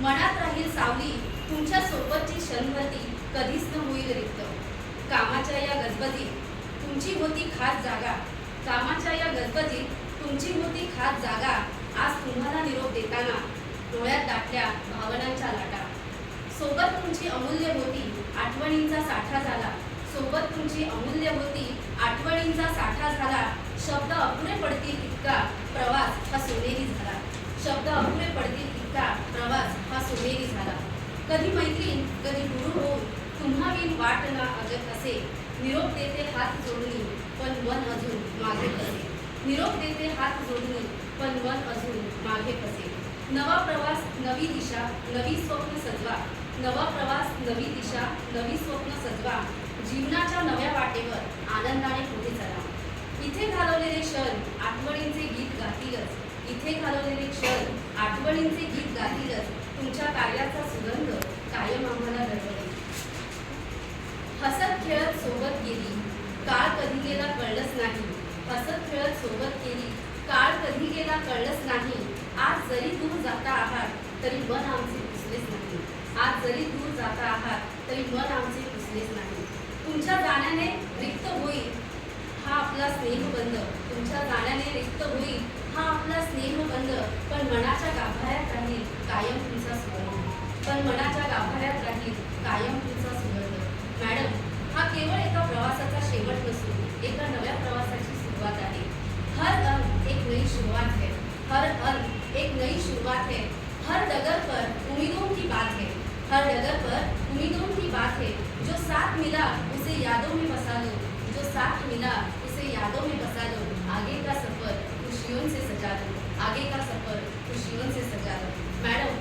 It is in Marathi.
मनात राहील सावली तुमच्या सोबतची क्षणभरती कधीच न होईल रिक्त. कामाच्या या गजबजीत तुमची होती खास जागा. कामाच्या या गजबजीत तुमची होती खास जागा. आज तुम्हाला निरोप देताना डोळ्यात दाटल्या भावनांच्या लाटा. सोबत तुमची अमूल्य होती आठवणींचा साठा झाला. सोबत तुमची अमूल्य होती आठवणींचा साठा झाला. शब्द अपुरे पडतील इतका प्रवास हा सोनेरी झाला. शब्द अपुरे पडतील इतका प्रवास हा सोनेरी झाला. कधी मैत्रीण कधी गुरु होऊन तुम्हा बिन वाट ना अगत असे. निरोप देते हात जोडून पण मन अजून मागे कसे. निरोप देते हात जोडून पण मन अजून मागे कसे. नवा प्रवास नवी दिशा नवी स्वप्न सजवा. नवा प्रवास नवी दिशा नवी स्वप्न सजवा. जीवनाच्या नव्या वाटेवर आनंदाने पुढे चला. इथे घालवलेले क्षण आठवणींचे गीत गातीलच. इथे घालवलेले क्षण आठवणींचे गीत गातीलच. तुमच्या कार्याचा सुगंध कायम आम्हाला दरवळेल. हसत खेळत सोबत गेली काळ कधी गेला कळलंच नाही. हसत खेळत सोबत गेली काळ कधी गेला कळलंच नाही. आज जरी दूर जाता आहात तरी मन आमचे पुसलेच नाही. आज जरी दूर जाता आहात तरी मन आमचे पुसलेच नाही. तुमच्या जाण्याने रिक्त होईल हा आपला स्नेहबंध. तुमच्या जाण्याने रिक्त होईल हा आपला स्नेहबंध. पण मनाच्या गाभाऱ्यात राहील कायम तुमचा सुगंध. पण मनाच्या गाभाऱ्यात राहील कायम तुमचा सुगंध. मॅडम, हा केवळ एका प्रवासाचा शेवट नसून एका नव्या प्रवासाची सुरुवात आहे. हर अंक एक नई शुरुआत है. हर अंक एक नई शुरुआत है. हर डगर पर उम्मीदों की बात है. हर डगर पर उम्मीदों की बात है. जो साथ मिला उसे यादों में बसा लो. जो साथ मिला उसे यादों में बसा लो. आगे का सफर खुशियों से सजा लो. आगे का सफर खुशियों से सजा लो. मॅडम,